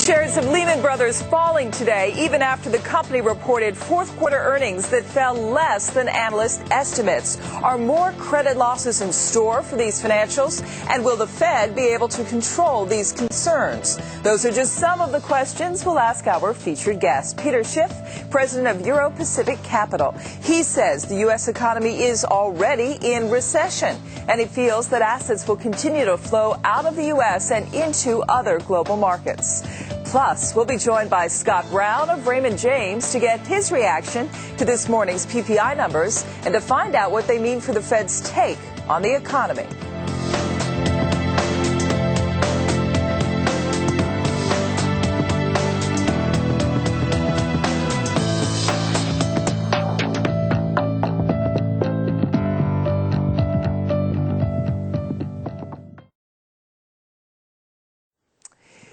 Shares of Lehman Brothers falling today, even after the company reported fourth-quarter earnings that fell less than analyst estimates. Are more credit losses in store for these financials? And will the Fed be able to control these concerns? Those are just some of the questions we'll ask our featured guest, Peter Schiff, president of Euro-Pacific Capital. He says the U.S. economy is already in recession, and he feels that assets will continue to flow out of the U.S. and into other global markets. Plus, we'll be joined by Scott Brown of Raymond James to get his reaction to this morning's PPI numbers and to find out what they mean for the Fed's take on the economy.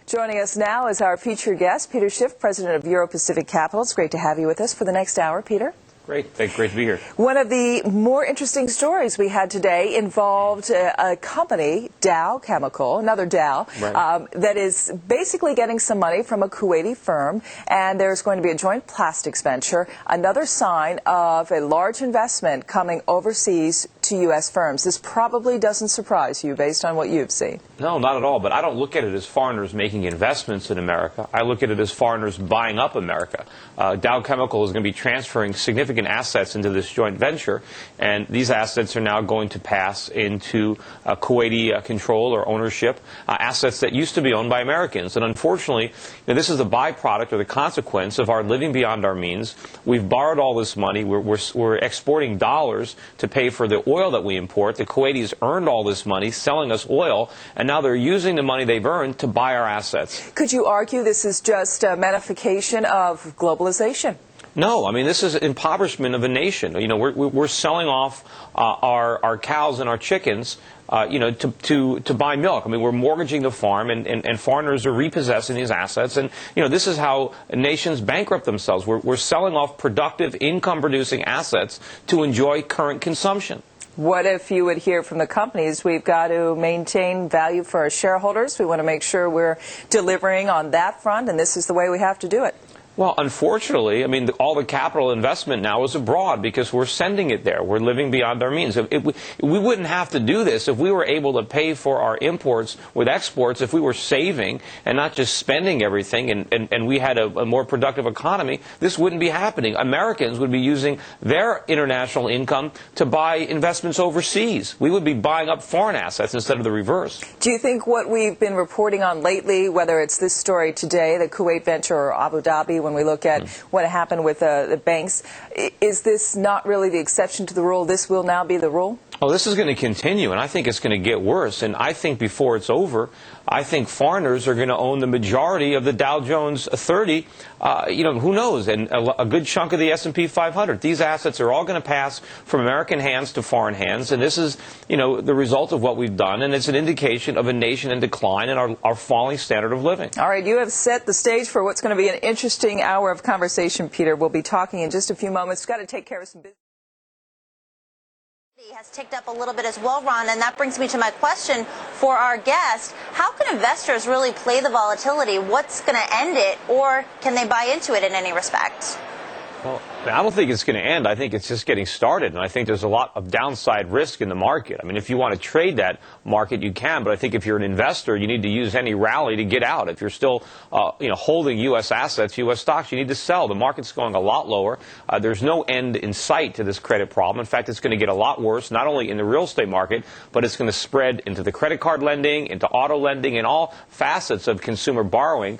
Joining us now is our featured guest, Peter Schiff, president of Euro-Pacific Capital. It's great to have you with us for the next hour, Peter. Great. Great to be here. One of the more interesting stories we had today involved a company, Dow Chemical, another Dow, right. That is basically getting some money from a Kuwaiti firm, and there's going to be a joint plastics venture, another sign of a large investment coming overseas to U.S. firms. This probably doesn't surprise you based on what you've seen. No, not at all. But I don't look at it as foreigners making investments in America. I look at it as foreigners buying up America. Dow Chemical is going to be transferring significant assets into this joint venture, and these assets are now going to pass into Kuwaiti control or ownership, assets that used to be owned by Americans. And unfortunately, this is the byproduct or the consequence of our living beyond our means. We've borrowed all this money. We're exporting dollars to pay for the oil that we import. The Kuwaitis earned all this money selling us oil, and now they're using the money they've earned to buy our assets. Could you argue this is just a manifestation of globalization? No, I mean, this is impoverishment of a nation. We're selling off our cows and our chickens, to buy milk. I mean, we're mortgaging the farm, and foreigners are repossessing these assets. And, this is how nations bankrupt themselves. We're selling off productive, income-producing assets to enjoy current consumption. What if you would hear from the companies, we've got to maintain value for our shareholders. We want to make sure we're delivering on that front, and this is the way we have to do it. Well, unfortunately, I mean, all the capital investment now is abroad because we're sending it there. We're living beyond our means. We wouldn't have to do this if we were able to pay for our imports with exports, if we were saving and not just spending everything, and we had a more productive economy. This wouldn't be happening. Americans would be using their international income to buy investments overseas. We would be buying up foreign assets instead of the reverse. Do you think what we've been reporting on lately, whether it's this story today, the Kuwait venture, or Abu Dhabi, when we look at what happened with the banks, is this not really the exception to the rule? This will now be the rule? Oh, this is going to continue, and I think it's going to get worse. And I think before it's over, I think foreigners are going to own the majority of the Dow Jones 30. Who knows? And a good chunk of the S&P 500. These assets are all going to pass from American hands to foreign hands, and this is, the result of what we've done, and it's an indication of a nation in decline and our falling standard of living. All right, you have set the stage for what's going to be an interesting hour of conversation, Peter. We'll be talking in just a few moments. We've got to take care of some business. Has ticked up a little bit as well, Ron, and that brings me to my question for our guest. How can investors really play the volatility? What's going to end it, or can they buy into it in any respect? Well, I don't think it's going to end. I think it's just getting started, and I think there's a lot of downside risk in the market. I mean, if you want to trade that market, you can, but I think if you're an investor, you need to use any rally to get out. If you're still, holding U.S. assets, U.S. stocks, you need to sell. The market's going a lot lower. There's no end in sight to this credit problem. In fact, it's going to get a lot worse, not only in the real estate market, but it's going to spread into the credit card lending, into auto lending, and all facets of consumer borrowing.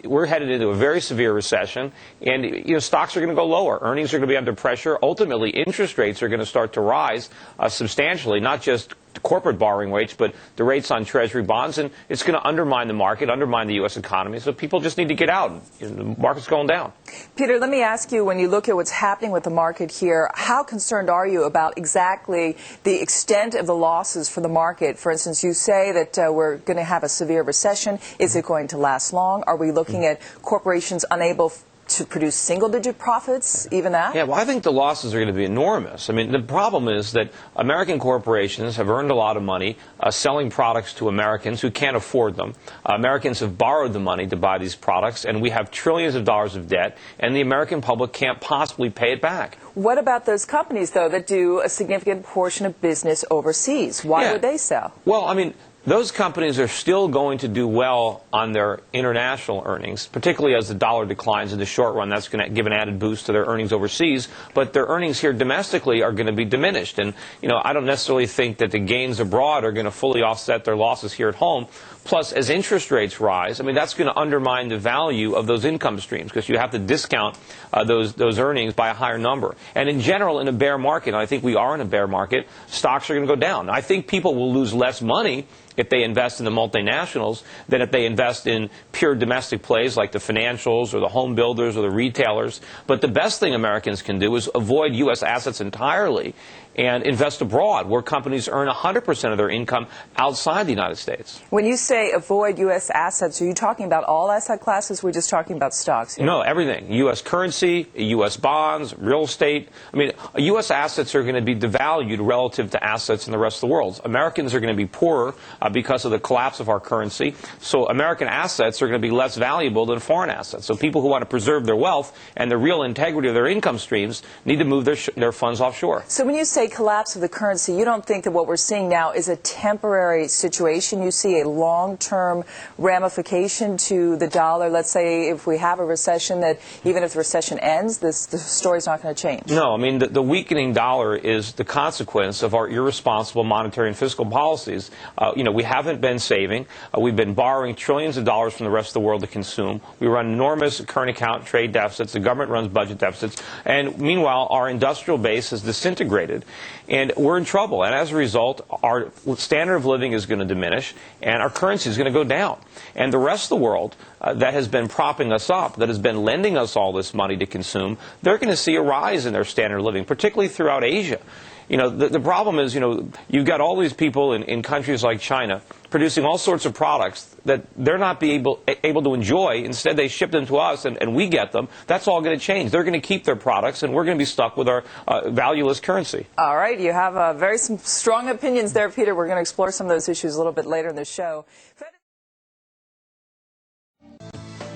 We're headed into a very severe recession, and, stocks are going to go lower. Earnings are going to be under pressure. Ultimately, interest rates are going to start to rise substantially, not just corporate borrowing rates, but the rates on Treasury bonds, and it's going to undermine the market, undermine the U.S. economy. So people just need to get out. The market's going down. Peter, let me ask you, when you look at what's happening with the market here, how concerned are you about exactly the extent of the losses for the market? For instance, you say that we're going to have a severe recession. Is it going to last long? Are we looking at corporations unable to produce single-digit profits, even that? Yeah, well, I think the losses are going to be enormous. I mean, the problem is that American corporations have earned a lot of money selling products to Americans who can't afford them. Americans have borrowed the money to buy these products, and we have trillions of dollars of debt, and the American public can't possibly pay it back. What about those companies, though, that do a significant portion of business overseas? Why would they sell? Well, I mean, those companies are still going to do well on their international earnings, particularly as the dollar declines in the short run. That's going to give an added boost to their earnings overseas. But their earnings here domestically are going to be diminished. And, you know, I don't necessarily think that the gains abroad are going to fully offset their losses here at home. Plus, as interest rates rise, I mean, that's going to undermine the value of those income streams because you have to discount those earnings by a higher number. And in general, in a bear market, and I think we are in a bear market, stocks are going to go down. I think people will lose less money if they invest in the multinationals than if they invest in pure domestic plays like the financials or the home builders or the retailers. But the best thing Americans can do is avoid U.S. assets entirely and invest abroad, where companies earn 100% of their income outside the United States. When you say avoid U.S. assets, are you talking about all asset classes? We're just talking about stocks here? No, everything. U.S. currency, U.S. bonds, real estate. I mean, U.S. assets are going to be devalued relative to assets in the rest of the world. Americans are going to be poorer because of the collapse of our currency. So American assets are going to be less valuable than foreign assets. So people who want to preserve their wealth and the real integrity of their income streams need to move their funds offshore. So when you say collapse of the currency, you don't think that what we're seeing now is a temporary situation? You see a long-term ramification to the dollar? Let's say if we have a recession, that even if the recession ends, the story's not going to change. No, I mean, the weakening dollar is the consequence of our irresponsible monetary and fiscal policies. You know, we haven't been saving. We've been borrowing trillions of dollars from the rest of the world to consume. We run enormous current account trade deficits. The government runs budget deficits. And meanwhile, our industrial base has disintegrated. And we're in trouble. And as a result, our standard of living is going to diminish, and our currency is going to go down. And the rest of the world that has been propping us up, that has been lending us all this money to consume, they're going to see a rise in their standard of living, particularly throughout Asia. You know, the problem is, you know, you've got all these people in countries like China producing all sorts of products that they're not able to enjoy. Instead, they ship them to us, and we get them. That's all going to change. They're going to keep their products, and we're going to be stuck with our valueless currency. All right. You have very some strong opinions there, Peter. We're going to explore some of those issues a little bit later in the show.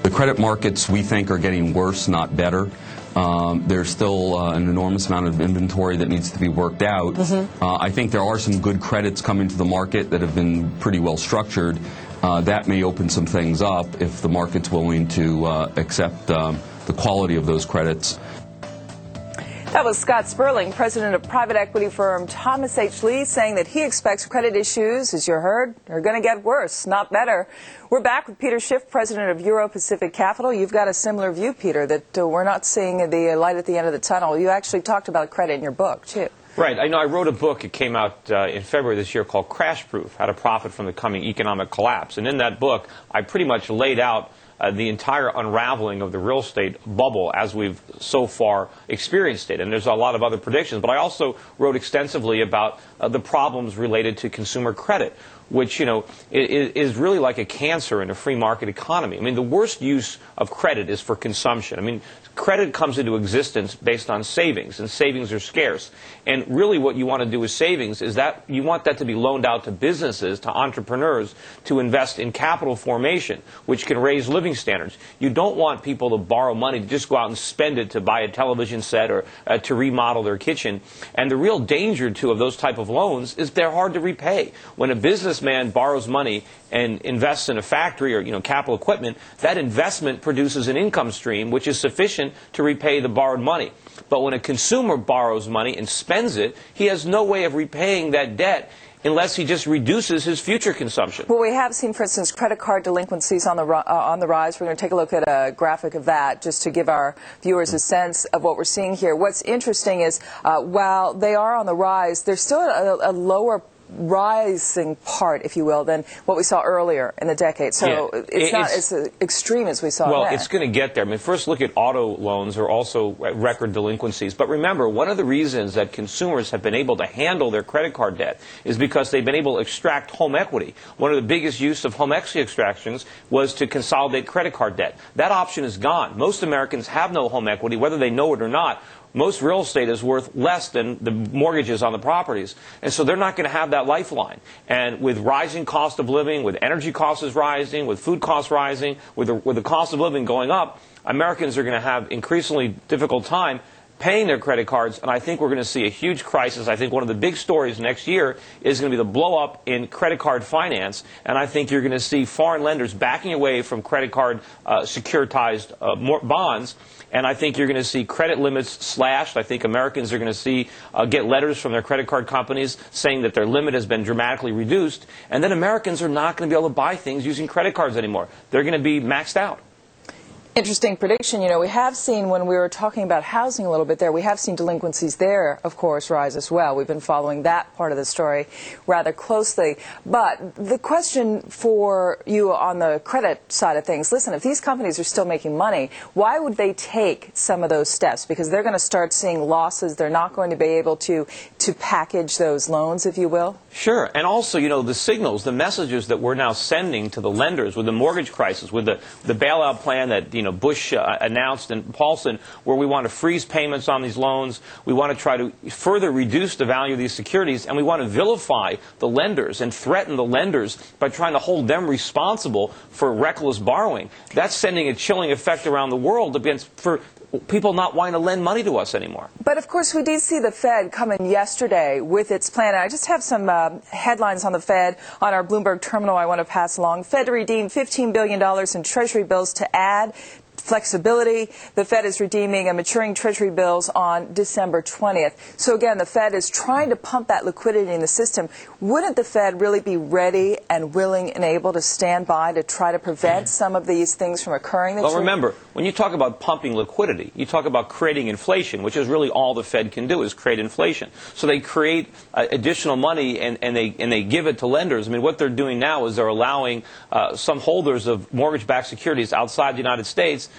The credit markets, we think, are getting worse, not better. There's still an enormous amount of inventory that needs to be worked out. I think there are some good credits coming to the market that have been pretty well structured. That may open some things up if the market's willing to accept the quality of those credits. That was Scott Sperling, president of private equity firm Thomas H. Lee, saying that he expects credit issues, as you heard, are going to get worse, not better. We're back with Peter Schiff, president of Euro-Pacific Capital. You've got a similar view, Peter, that we're not seeing the light at the end of the tunnel. You actually talked about credit in your book, too. Right. I know I wrote a book. It came out in February this year called Crash Proof, How to Profit from the Coming Economic Collapse. And in that book, I pretty much laid out the entire unraveling of the real estate bubble as we've so far experienced it. And there's a lot of other predictions. But I also wrote extensively about the problems related to consumer credit, which, you know, is really like a cancer in a free market economy. I mean, the worst use of credit is for consumption. I mean, credit comes into existence based on savings, and savings are scarce. And really what you want to do with savings is that you want that to be loaned out to businesses, to entrepreneurs, to invest in capital formation, which can raise living standards. You don't want people to borrow money to just go out and spend it to buy a television set or to remodel their kitchen. And the real danger, too, of those type of loans is they're hard to repay. When a businessman borrows money and invests in a factory or, you know, capital equipment, that investment produces an income stream which is sufficient to repay the borrowed money. But when a consumer borrows money and spends it, he has no way of repaying that debt unless he just reduces his future consumption. Well, we have seen, for instance, credit card delinquencies on the rise. We're going to take a look at a graphic of that just to give our viewers a sense of what we're seeing here. What's interesting is while they are on the rise, they're still at a lower rising part, if you will, than what we saw earlier in the decade. So it's not as extreme as we saw Well, then. it's going to get there. I mean, first look at auto loans are also at record delinquencies. But remember, one of the reasons that consumers have been able to handle their credit card debt is because they've been able to extract home equity. One of the biggest use of home equity extractions was to consolidate credit card debt. That option is gone. Most Americans have no home equity, whether they know it or not. Most real estate is worth less than the mortgages on the properties. And so they're not going to have that lifeline. And with rising cost of living, with energy costs rising, with food costs rising, with the cost of living going up, Americans are going to have increasingly difficult time paying their credit cards, and I think we're going to see a huge crisis. I think one of the big stories next year is going to be the blow-up in credit card finance, and I think you're going to see foreign lenders backing away from credit card securitized bonds, and I think you're going to see credit limits slashed. I think Americans are going to see get letters from their credit card companies saying that their limit has been dramatically reduced, and then Americans are not going to be able to buy things using credit cards anymore. They're going to be maxed out. Interesting prediction. You know, we have seen, when we were talking about housing a little bit there, we have seen delinquencies there, of course, rise as well. We've been following that part of the story rather closely. But the question for you on the credit side of things, listen, if these companies are still making money, why would they take some of those steps? Because they're going to start seeing losses. They're not going to be able to package those loans, if you will. Sure. And also, you know, the signals, the messages that we're now sending to the lenders with the mortgage crisis, with the bailout plan that, you know, Bush announced and Paulson, where we want to freeze payments on these loans. We want to try to further reduce the value of these securities, and we want to vilify the lenders and threaten the lenders by trying to hold them responsible for reckless borrowing. That's sending a chilling effect around the world for people not wanting to lend money to us anymore. But, of course, we did see the Fed come in yesterday with its plan. I just have some headlines on the Fed on our Bloomberg terminal I want to pass along. Fed to redeem $15 billion in Treasury bills to add flexibility. The Fed is redeeming maturing Treasury bills on December 20th. So, again, the Fed is trying to pump that liquidity in the system. Wouldn't the Fed really be ready and willing and able to stand by to try to prevent some of these things from occurring? Well, remember, when you talk about pumping liquidity, you talk about creating inflation, which is really all the Fed can do is create inflation. So they create additional money and they give it to lenders. I mean, what they're doing now is they're allowing some holders of mortgage-backed securities outside the United States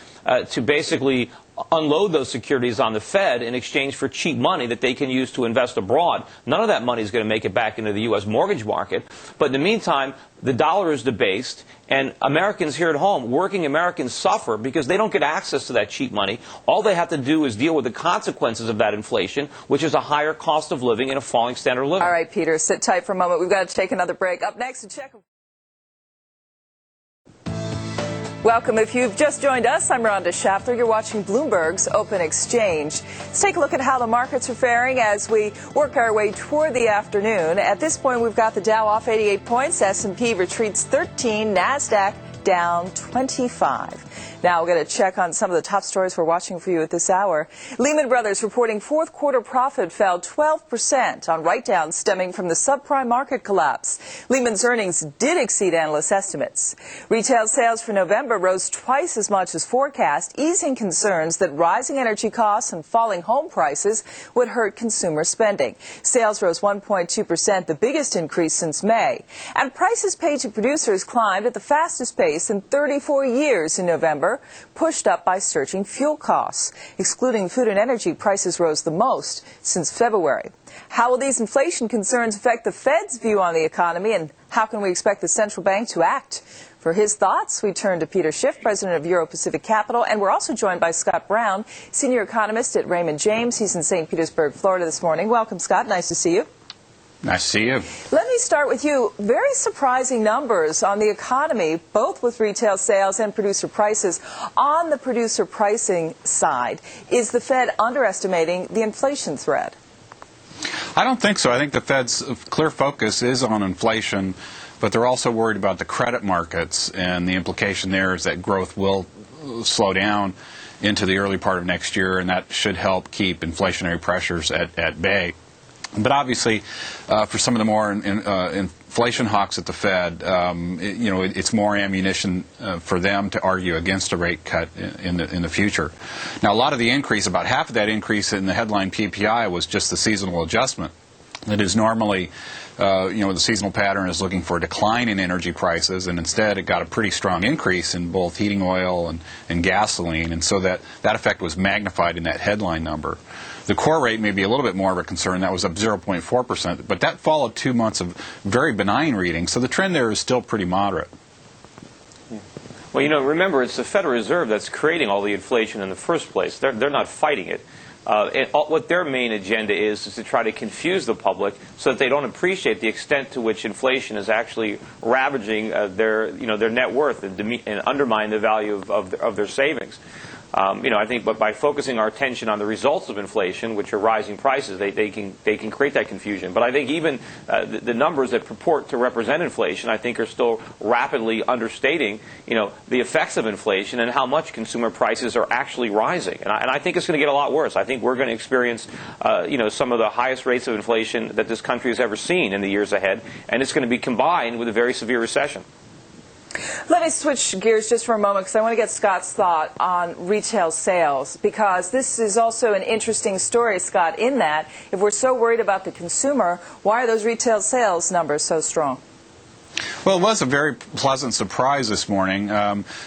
to basically unload those securities on the Fed in exchange for cheap money that they can use to invest abroad. None of that money is going to make it back into the U.S. mortgage market. But in the meantime, the dollar is debased, and Americans here at home, working Americans, suffer because they don't get access to that cheap money. All they have to do is deal with the consequences of that inflation, which is a higher cost of living and a falling standard of living. All right, Peter, sit tight for a moment. We've got to take another break. Up next, a check. Welcome. If you've just joined us, I'm Rhonda Schaffler. You're watching Bloomberg's Open Exchange. Let's take a look at how the markets are faring as we work our way toward the afternoon. At this point, we've got the Dow off 88 points, S&P retreats 13, NASDAQ down 25. Now we're going to check on some of the top stories we're watching for you at this hour. Lehman Brothers reporting fourth quarter profit fell 12% on write-downs stemming from the subprime market collapse. Lehman's earnings did exceed analyst estimates. Retail sales for November rose twice as much as forecast, easing concerns that rising energy costs and falling home prices would hurt consumer spending. Sales rose 1.2%, the biggest increase since May. And prices paid to producers climbed at the fastest pace in 34 years in November, pushed up by surging fuel costs. Excluding food and energy, prices rose the most since February. How will these inflation concerns affect the Fed's view on the economy, and how can we expect the central bank to act? For his thoughts, we turn to Peter Schiff, president of Euro-Pacific Capital, and we're also joined by Scott Brown, senior economist at Raymond James. He's in St. Petersburg, Florida this morning. Welcome, Scott. Nice to see you. Nice to see you. Let me start with you. Very surprising numbers on the economy, both with retail sales and producer prices. On the producer pricing side, is the Fed underestimating the inflation threat? I don't think so. I think the Fed's clear focus is on inflation, but they're also worried about the credit markets, and the implication there is that growth will slow down into the early part of next year, and that should help keep inflationary pressures at bay. But obviously, for some of the more inflation hawks at the Fed, it's more ammunition for them to argue against a rate cut in the future. Now, a lot of the increase, about half of that increase in the headline PPI, was just the seasonal adjustment. It is normally, the seasonal pattern is looking for a decline in energy prices, and instead it got a pretty strong increase in both heating oil and gasoline, and so that effect was magnified in that headline number. The core rate may be a little bit more of a concern. That was up 0.4%, but that followed 2 months of very benign readings, so the trend there is still pretty moderate. Well, remember, it's the Federal Reserve that's creating all the inflation in the first place. They're not fighting it. What their main agenda is to try to confuse the public so that they don't appreciate the extent to which inflation is actually ravaging their net worth and undermine the value of their savings. I think, but by focusing our attention on the results of inflation, which are rising prices, they can create that confusion. But I think even the numbers that purport to represent inflation, I think, are still rapidly understating, the effects of inflation and how much consumer prices are actually rising. And I think it's going to get a lot worse. I think we're going to experience, some of the highest rates of inflation that this country has ever seen in the years ahead, and it's going to be combined with a very severe recession. Let me switch gears just for a moment because I want to get Scott's thought on retail sales, because this is also an interesting story, Scott, in that if we're so worried about the consumer, why are those retail sales numbers so strong? Well, it was a very pleasant surprise this morning.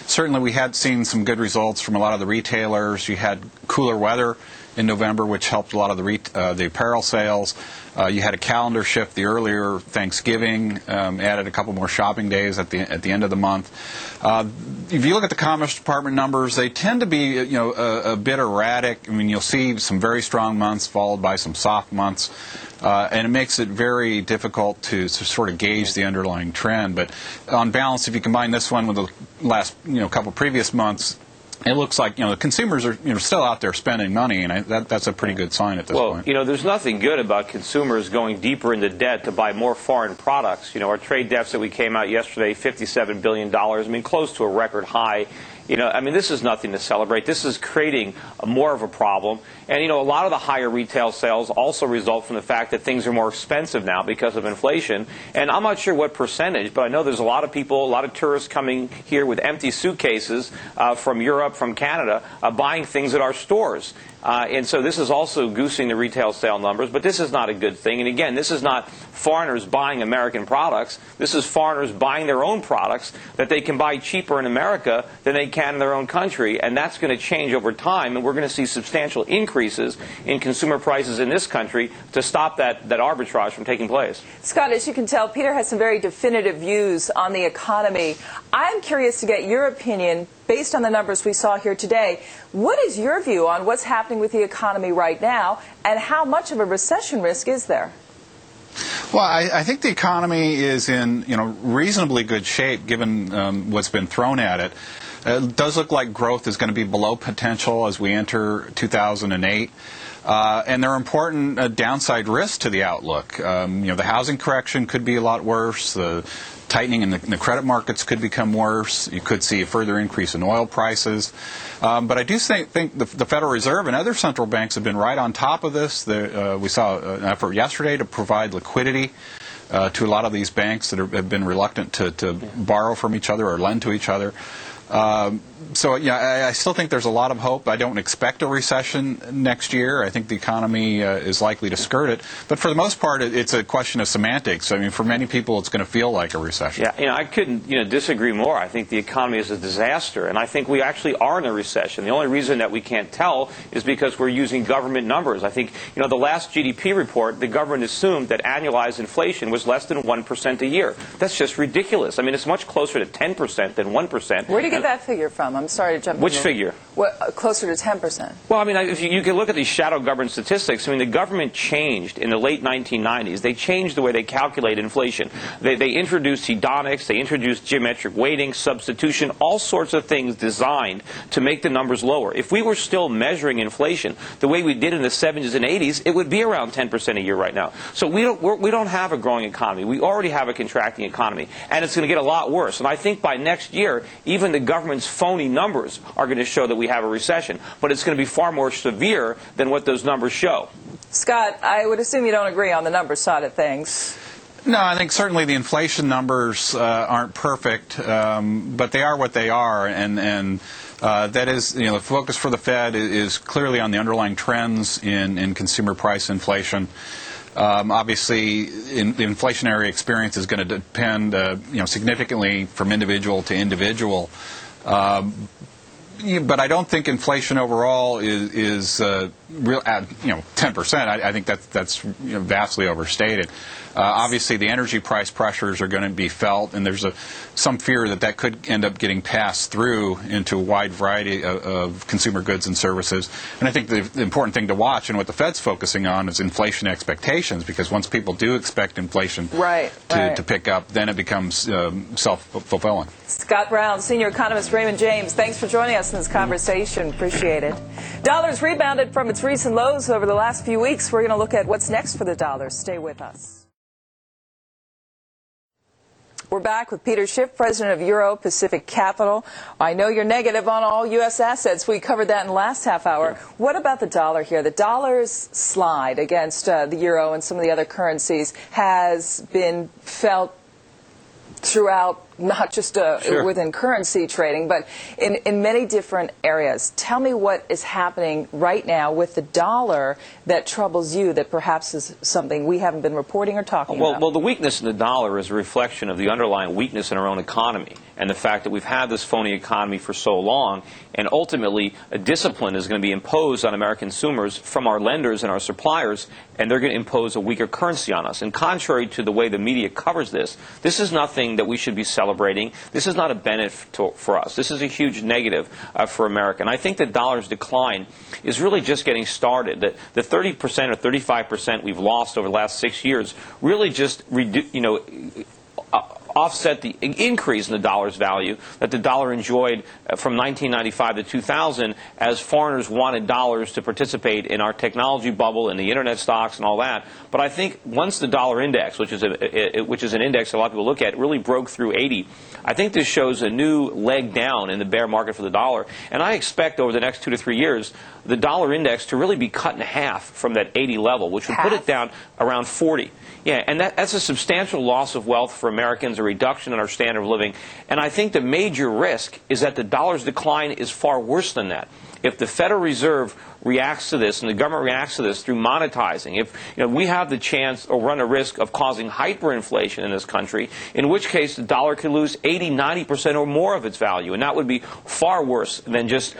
Certainly we had seen some good results from a lot of the retailers. You had cooler weather in November, which helped a lot of the apparel sales. You had a calendar shift. The earlier Thanksgiving added a couple more shopping days at the end of the month. If you look at the Commerce Department numbers, they tend to be a bit erratic. I mean, you'll see some very strong months followed by some soft months, and it makes it very difficult to sort of gauge the underlying trend. But on balance, if you combine this one with the last couple previous months, it looks like the consumers are still out there spending money, and that's a pretty good sign at this point. Well, there's nothing good about consumers going deeper into debt to buy more foreign products. Our trade deficit, we came out yesterday, $57 billion. I mean, close to a record high. This is nothing to celebrate. This is creating more of a problem. And, a lot of the higher retail sales also result from the fact that things are more expensive now because of inflation. And I'm not sure what percentage, but I know there's a lot of people, a lot of tourists coming here with empty suitcases from Europe, from Canada, buying things at our stores. And so this is also goosing the retail sale numbers, but this is not a good thing. And again, this is not foreigners buying American products. This is foreigners buying their own products that they can buy cheaper in America than they can in their own country. And that's going to change over time, and we're going to see substantial increases in consumer prices in this country to stop that arbitrage from taking place. Scott, as you can tell, Peter has some very definitive views on the economy. I'm curious to get your opinion. Based on the numbers we saw here today, what is your view on what's happening with the economy right now, and how much of a recession risk is there? Well, I think the economy is in reasonably good shape given what's been thrown at it. It does look like growth is going to be below potential as we enter 2008. And there are important downside risks to the outlook. The housing correction could be a lot worse. The tightening in the credit markets could become worse. You could see a further increase in oil prices. But I do think the Federal Reserve and other central banks have been right on top of this. We saw an effort yesterday to provide liquidity to a lot of these banks that have been reluctant to borrow from each other or lend to each other. I still think there's a lot of hope. I don't expect a recession next year. I think the economy is likely to skirt it. But for the most part, it's a question of semantics. I mean, for many people, it's going to feel like a recession. Yeah, I couldn't disagree more. I think the economy is a disaster, and I think we actually are in a recession. The only reason that we can't tell is because we're using government numbers. I think, the last GDP report, the government assumed that annualized inflation was less than 1% a year. That's just ridiculous. I mean, it's much closer to 10% than 1%. Where do you get that figure from? I'm sorry to jump in. Which figure? Closer to 10%. Well, if you can look at these shadow government statistics, the government changed in the late 1990s. They changed the way they calculate inflation. They introduced hedonics, they introduced geometric weighting, substitution, all sorts of things designed to make the numbers lower. If we were still measuring inflation the way we did in the 70s and 80s, it would be around 10% a year right now. So we don't have a growing economy. We already have a contracting economy, and it's going to get a lot worse. And I think by next year, even the government's phony numbers are going to show that we have a recession, but it's going to be far more severe than what those numbers show. Scott, I would assume you don't agree on the numbers side of things. No, I think certainly the inflation numbers aren't perfect, but they are what they are, and that is, the focus for the Fed is clearly on the underlying trends in consumer price inflation. Obviously, the inflationary experience is going to depend, significantly from individual to individual. But I don't think inflation overall is real at 10%. I think that's vastly overstated. Obviously, the energy price pressures are going to be felt, and there's some fear that could end up getting passed through into a wide variety of consumer goods and services. And I think the important thing to watch and what the Fed's focusing on is inflation expectations, because once people do expect inflation to pick up, then it becomes self-fulfilling. Scott Brown, senior economist, Raymond James, thanks for joining us in this conversation. Appreciate it. Dollar's rebounded from its recent lows over the last few weeks. We're going to look at what's next for the dollar. Stay with us. We're back with Peter Schiff, president of Euro Pacific Capital. I know you're negative on all U.S. assets. We covered that in the last half hour. What about the dollar here? The dollar's slide against the euro and some of the other currencies has been felt throughout, not just within currency trading, but in many different areas. Tell me what is happening right now with the dollar that troubles you, that perhaps is something we haven't been reporting or talking about. Well, the weakness in the dollar is a reflection of the underlying weakness in our own economy and the fact that we've had this phony economy for so long, and ultimately a discipline is going to be imposed on American consumers from our lenders and our suppliers, and they're going to impose a weaker currency on us. And contrary to the way the media covers this is nothing that we should be celebrating. This is not a benefit for us. This is a huge negative for America. And I think the dollar's decline is really just getting started. The 30% or 35% we've lost over the last 6 years really just offset the increase in the dollar's value that the dollar enjoyed from 1995 to 2000 as foreigners wanted dollars to participate in our technology bubble and the internet stocks and all that. But I think once the dollar index, which is an index a lot of people look at, really broke through 80, I think this shows a new leg down in the bear market for the dollar. And I expect over the next 2 to 3 years the dollar index to really be cut in half from that 80 level, which would put it down around 40. Yeah, and that's a substantial loss of wealth for Americans, a reduction in our standard of living. And I think the major risk is that the dollar's decline is far worse than that. If the Federal Reserve reacts to this and the government reacts to this through monetizing, if we have the chance or run a risk of causing hyperinflation in this country, in which case the dollar could lose 80, 90% or more of its value. And that would be far worse than just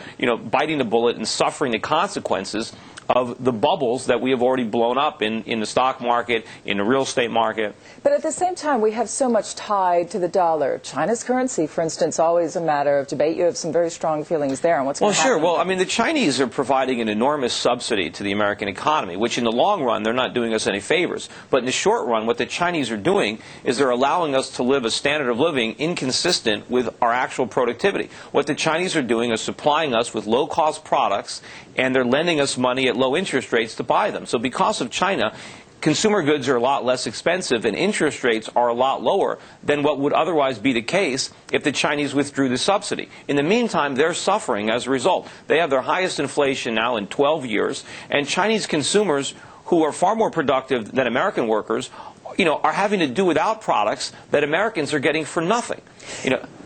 biting the bullet and suffering the consequences of the bubbles that we have already blown up in the stock market, in the real estate market. But at the same time, we have so much tied to the dollar. China's currency, for instance, always a matter of debate. You have some very strong feelings there on what's going to happen. Well, sure. Well, I mean, the Chinese are providing an enormous subsidy to the American economy, which in the long run, they're not doing us any favors. But in the short run, what the Chinese are doing is they're allowing us to live a standard of living inconsistent with our actual productivity. What the Chinese are doing is supplying us with low-cost products, and they're lending us money at low interest rates to buy them. So because of China, consumer goods are a lot less expensive and interest rates are a lot lower than what would otherwise be the case if the Chinese withdrew the subsidy. In the meantime, they're suffering as a result. They have their highest inflation now in 12 years, and Chinese consumers, who are far more productive than American workers, are having to do without products that Americans are getting for nothing.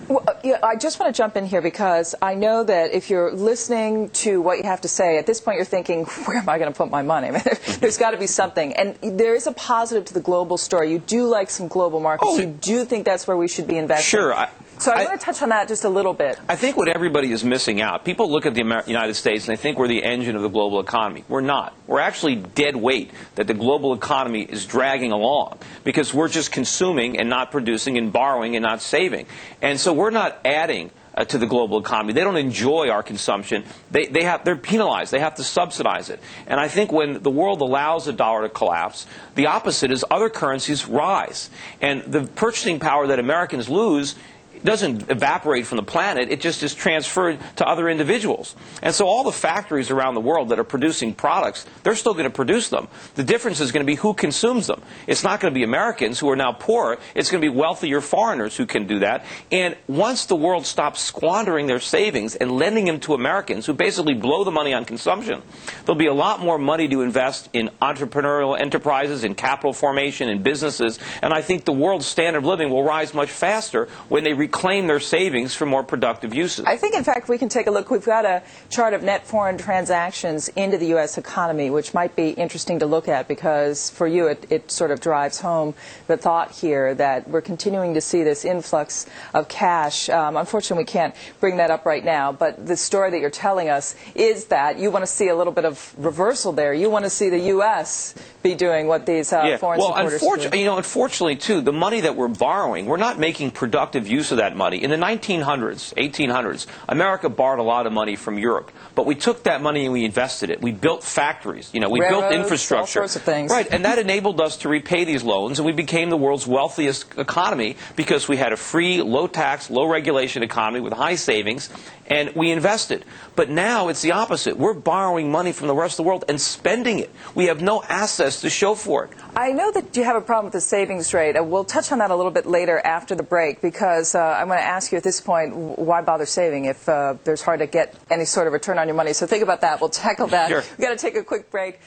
Well, I just want to jump in here because I know that if you're listening to what you have to say, at this point you're thinking, where am I going to put my money? I mean, there's got to be something. And there is a positive to the global story. You do like some global markets. You do think that's where we should be investing. Sure. So I want to touch on that just a little bit. I think what everybody is missing out, people look at the United States and they think we're the engine of the global economy. We're not. We're actually dead weight that the global economy is dragging along because we're just consuming and not producing and borrowing and not saving. And so we're not adding to the global economy. They don't enjoy our consumption. They're penalized. They have to subsidize it. And I think when the world allows the dollar to collapse, the opposite is other currencies rise. And the purchasing power that Americans lose doesn't evaporate from the planet. It just is transferred to other individuals. And so all the factories around the world that are producing products, they're still going to produce them. The difference is going to be who consumes them. It's not going to be Americans who are now poor. It's going to be wealthier foreigners who can do that. And once the world stops squandering their savings and lending them to Americans who basically blow the money on consumption, there'll be a lot more money to invest in entrepreneurial enterprises, in capital formation, in businesses. And I think the world's standard of living will rise much faster when they reclaim their savings for more productive uses. I think, in fact, we can take a look. We've got a chart of net foreign transactions into the U.S. economy, which might be interesting to look at because for you it sort of drives home the thought here that we're continuing to see this influx of cash. Unfortunately, we can't bring that up right now, but the story that you're telling us is that you want to see a little bit of reversal there. You want to see the U.S. be doing what these foreign supporters do. Unfortunately, too, the money that we're borrowing, we're not making productive use of that money. In the 1900s, 1800s, America borrowed a lot of money from Europe, but we took that money and we invested it. We built factories, we built infrastructure. All sorts of things. Right, and that enabled us to repay these loans, and we became the world's wealthiest economy because we had a free, low-tax, low-regulation economy with high savings, and we invested. But now it's the opposite. We're borrowing money from the rest of the world and spending it. We have no assets to show for it. I know that you have a problem with the savings rate. We'll touch on that a little bit later after the break because I'm going to ask you at this point, why bother saving if there's hard to get any sort of return on your money? So think about that. We'll tackle that. Sure. We've got to take a quick break.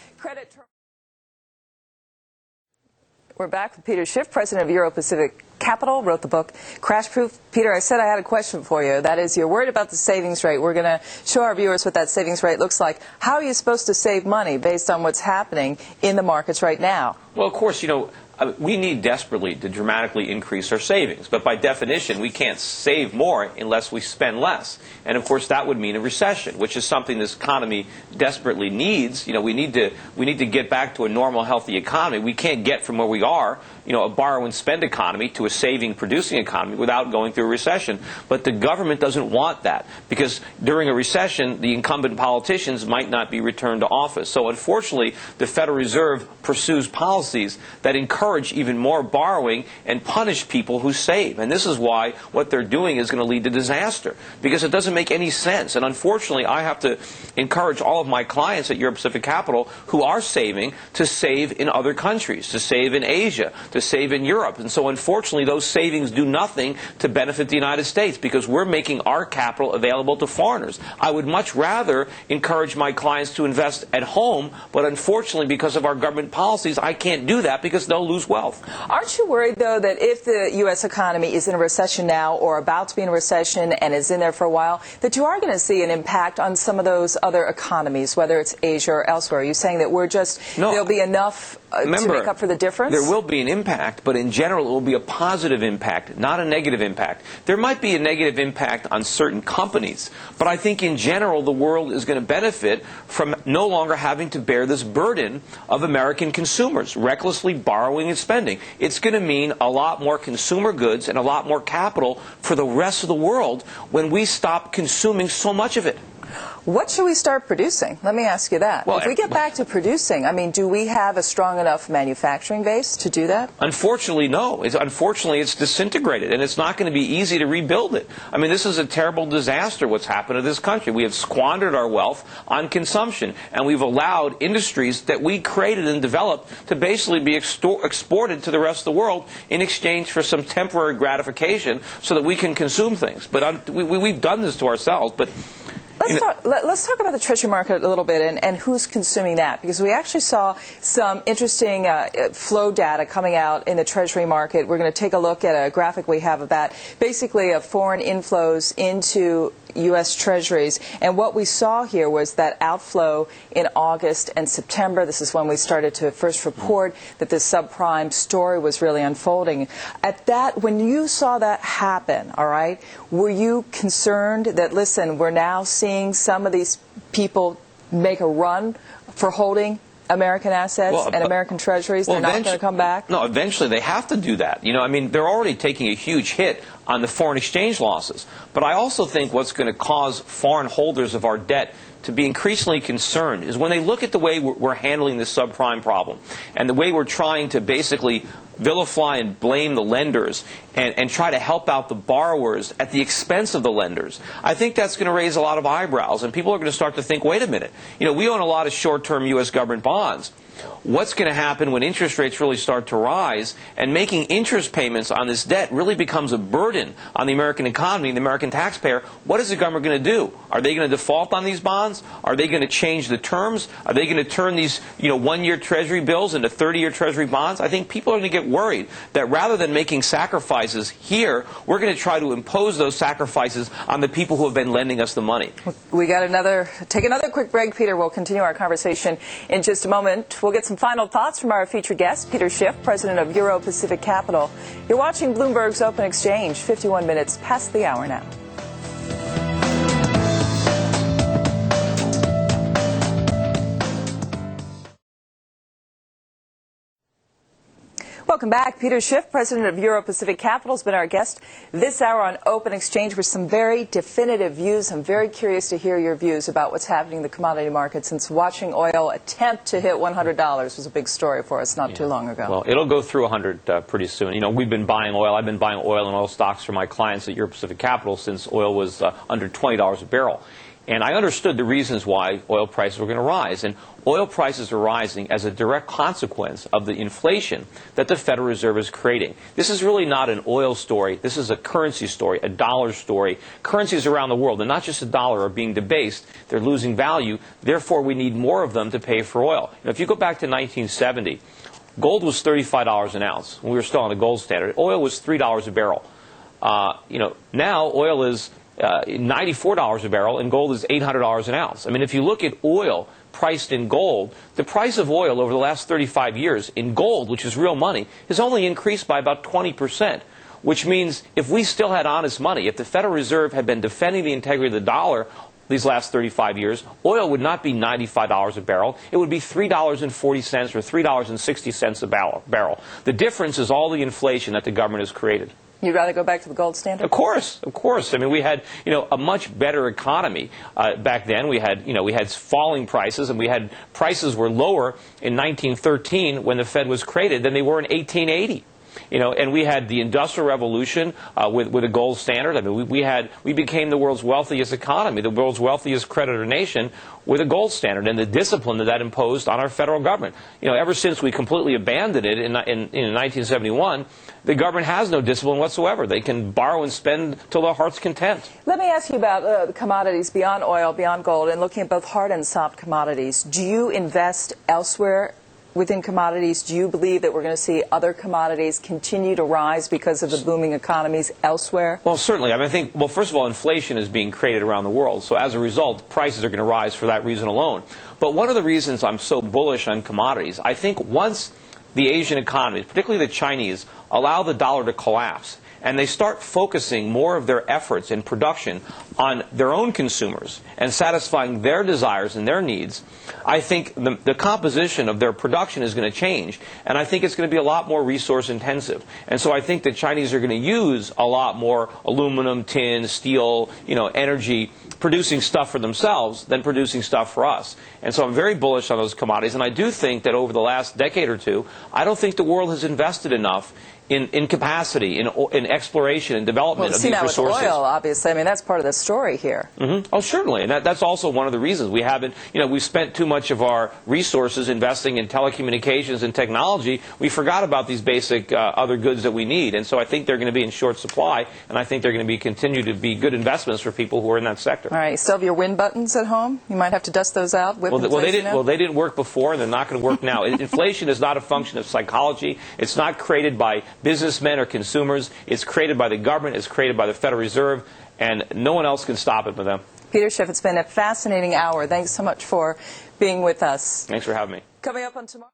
We're back with Peter Schiff, president of Euro Pacific Capital, wrote the book Crash Proof. Peter, I said I had a question for you. That is, you're worried about the savings rate. We're going to show our viewers what that savings rate looks like. How are you supposed to save money based on what's happening in the markets right now? Well, of course, we need desperately to dramatically increase our savings. But by definition, we can't save more unless we spend less. And, of course, that would mean a recession, which is something this economy desperately needs. We need to get back to a normal, healthy economy. We can't get from where we are, a borrow and spend economy to a saving, producing economy without going through a recession. But the government doesn't want that because during a recession, the incumbent politicians might not be returned to office. So, unfortunately, the Federal Reserve pursues policies that encourage even more borrowing and punish people who save. And this is why what they're doing is going to lead to disaster because it doesn't make any sense. And unfortunately, I have to encourage all of my clients at Euro Pacific Capital who are saving to save in other countries, to save in Asia, to save in Europe. And so unfortunately, those savings do nothing to benefit the United States because we're making our capital available to foreigners. I would much rather encourage my clients to invest at home, but unfortunately, because of our government policies, I can't do that because they'll lose wealth. Aren't you worried, though, that if the U.S. economy is in a recession now or about to be in a recession and is in there for a while, that you are going to see an impact on some of those other economies, whether it's Asia or elsewhere? Are you saying that there'll be enough to make up for the difference? There will be an impact, but in general, it will be a positive impact, not a negative impact. There might be a negative impact on certain companies, but I think in general, the world is going to benefit from no longer having to bear this burden of American consumers recklessly borrowing and spending. It's going to mean a lot more consumer goods and a lot more capital for the rest of the world when we stop consuming so much of it. What should we start producing? Let me ask you that. Well, if we get back to producing, do we have a strong enough manufacturing base to do that? Unfortunately, no. Unfortunately, it's disintegrated, and it's not going to be easy to rebuild it. This is a terrible disaster, what's happened to this country. We have squandered our wealth on consumption, and we've allowed industries that we created and developed to basically be exported to the rest of the world in exchange for some temporary gratification so that we can consume things. But we've done this to ourselves, but... Let's talk about the Treasury market a little bit and who's consuming that, because we actually saw some interesting flow data coming out in the Treasury market. We're going to take a look at a graphic we have of that, basically of foreign inflows into U.S. Treasuries. And what we saw here was that outflow in August and September. This is when we started to first report that this subprime story was really unfolding. When you saw that happen, all right, were you concerned that, listen, we're now seeing some of these people make a run for holding American assets and American treasuries? They're not going to come back? No, eventually they have to do that. They're already taking a huge hit on the foreign exchange losses. But I also think what's going to cause foreign holders of our debt to be increasingly concerned is when they look at the way we're handling this subprime problem and the way we're trying to basically vilify and blame the lenders and try to help out the borrowers at the expense of the lenders. I think that's going to raise a lot of eyebrows, and people are going to start to think, wait a minute, we own a lot of short-term U.S. government bonds. what's going to happen when interest rates really start to rise, and making interest payments on this debt really becomes a burden on the American economy, the American taxpayer. What is the government going to do? Are they going to default on these bonds? Are they going to change the terms? Are they going to turn these, one-year Treasury bills into 30-year Treasury bonds? I think people are going to get worried that rather than making sacrifices here, we're going to try to impose those sacrifices on the people who have been lending us the money. We got take another quick break, Peter. We'll continue our conversation in just a moment. We'll get some final thoughts from our featured guest, Peter Schiff, president of Euro Pacific Capital. You're watching Bloomberg's Open Exchange, 51 minutes past the hour now. Welcome back. Peter Schiff, president of Euro Pacific Capital, has been our guest this hour on Open Exchange with some very definitive views. I'm very curious to hear your views about what's happening in the commodity market, since watching oil attempt to hit $100 was a big story for us not too long ago. Well, it'll go through 100 pretty soon. We've been buying oil. I've been buying oil and oil stocks for my clients at Euro Pacific Capital since oil was under $20 a barrel. And I understood the reasons why oil prices were going to rise. And oil prices are rising as a direct consequence of the inflation that the Federal Reserve is creating. This is really not an oil story. This is a currency story, a dollar story. Currencies around the world, and not just the dollar, are being debased. They're losing value. Therefore, we need more of them to pay for oil. If you go back to 1970, gold was $35 an ounce when we were still on the gold standard. Oil was $3 a barrel. Now oil is $94 a barrel, and gold is $800 an ounce. I mean, if you look at oil priced in gold, the price of oil over the last 35 years in gold, which is real money, has only increased by about 20%, which means if we still had honest money, if the Federal Reserve had been defending the integrity of the dollar these last 35 years, oil would not be $95 a barrel. It would be $3.40 or $3.60 a barrel. The difference is all the inflation that the government has created. You'd rather go back to the gold standard? Of course, of course. I mean, we had, a much better economy back then. We had falling prices, and prices were lower in 1913 when the Fed was created than they were in 1880. And we had the Industrial Revolution with a gold standard. I mean, we became the world's wealthiest economy, the world's wealthiest creditor nation, with a gold standard, and the discipline that imposed on our federal government. Ever since we completely abandoned it in 1971, the government has no discipline whatsoever. They can borrow and spend till their heart's content. Let me ask you about the commodities beyond oil, beyond gold, and looking at both hard and soft commodities. Do you invest elsewhere within commodities? Do you believe that we're going to see other commodities continue to rise because of the booming economies elsewhere? Well, certainly. I mean, I think, first of all, inflation is being created around the world. So as a result, prices are going to rise for that reason alone. But one of the reasons I'm so bullish on commodities, I think once the Asian economies, particularly the Chinese, allow the dollar to collapse, and they start focusing more of their efforts in production on their own consumers and satisfying their desires and their needs, I think the composition of their production is going to change, and I think it's going to be a lot more resource intensive. And so I think the Chinese are going to use a lot more aluminum, tin, steel, energy, producing stuff for themselves than producing stuff for us. And so I'm very bullish on those commodities, and I do think that over the last decade or two, I don't think the world has invested enough in capacity, in exploration and development of these resources. With oil, obviously. I mean, that's part of the story here. Mm-hmm. Oh, certainly. And that's also one of the reasons we haven't, we've spent too much of our resources investing in telecommunications and technology. We forgot about these basic other goods that we need. And so I think they're going to be in short supply, and I think they're going to continue to be good investments for people who are in that sector. All right. You still have your win buttons at home? You might have to dust those out. Well, they didn't work before, and they're not going to work now. Inflation is not a function of psychology. It's not created by businessmen or consumers. It's created by the government. It's created by the Federal Reserve, and no one else can stop it but them. Peter Schiff, it's been a fascinating hour. Thanks so much for being with us. Thanks for having me. Coming up on tomorrow.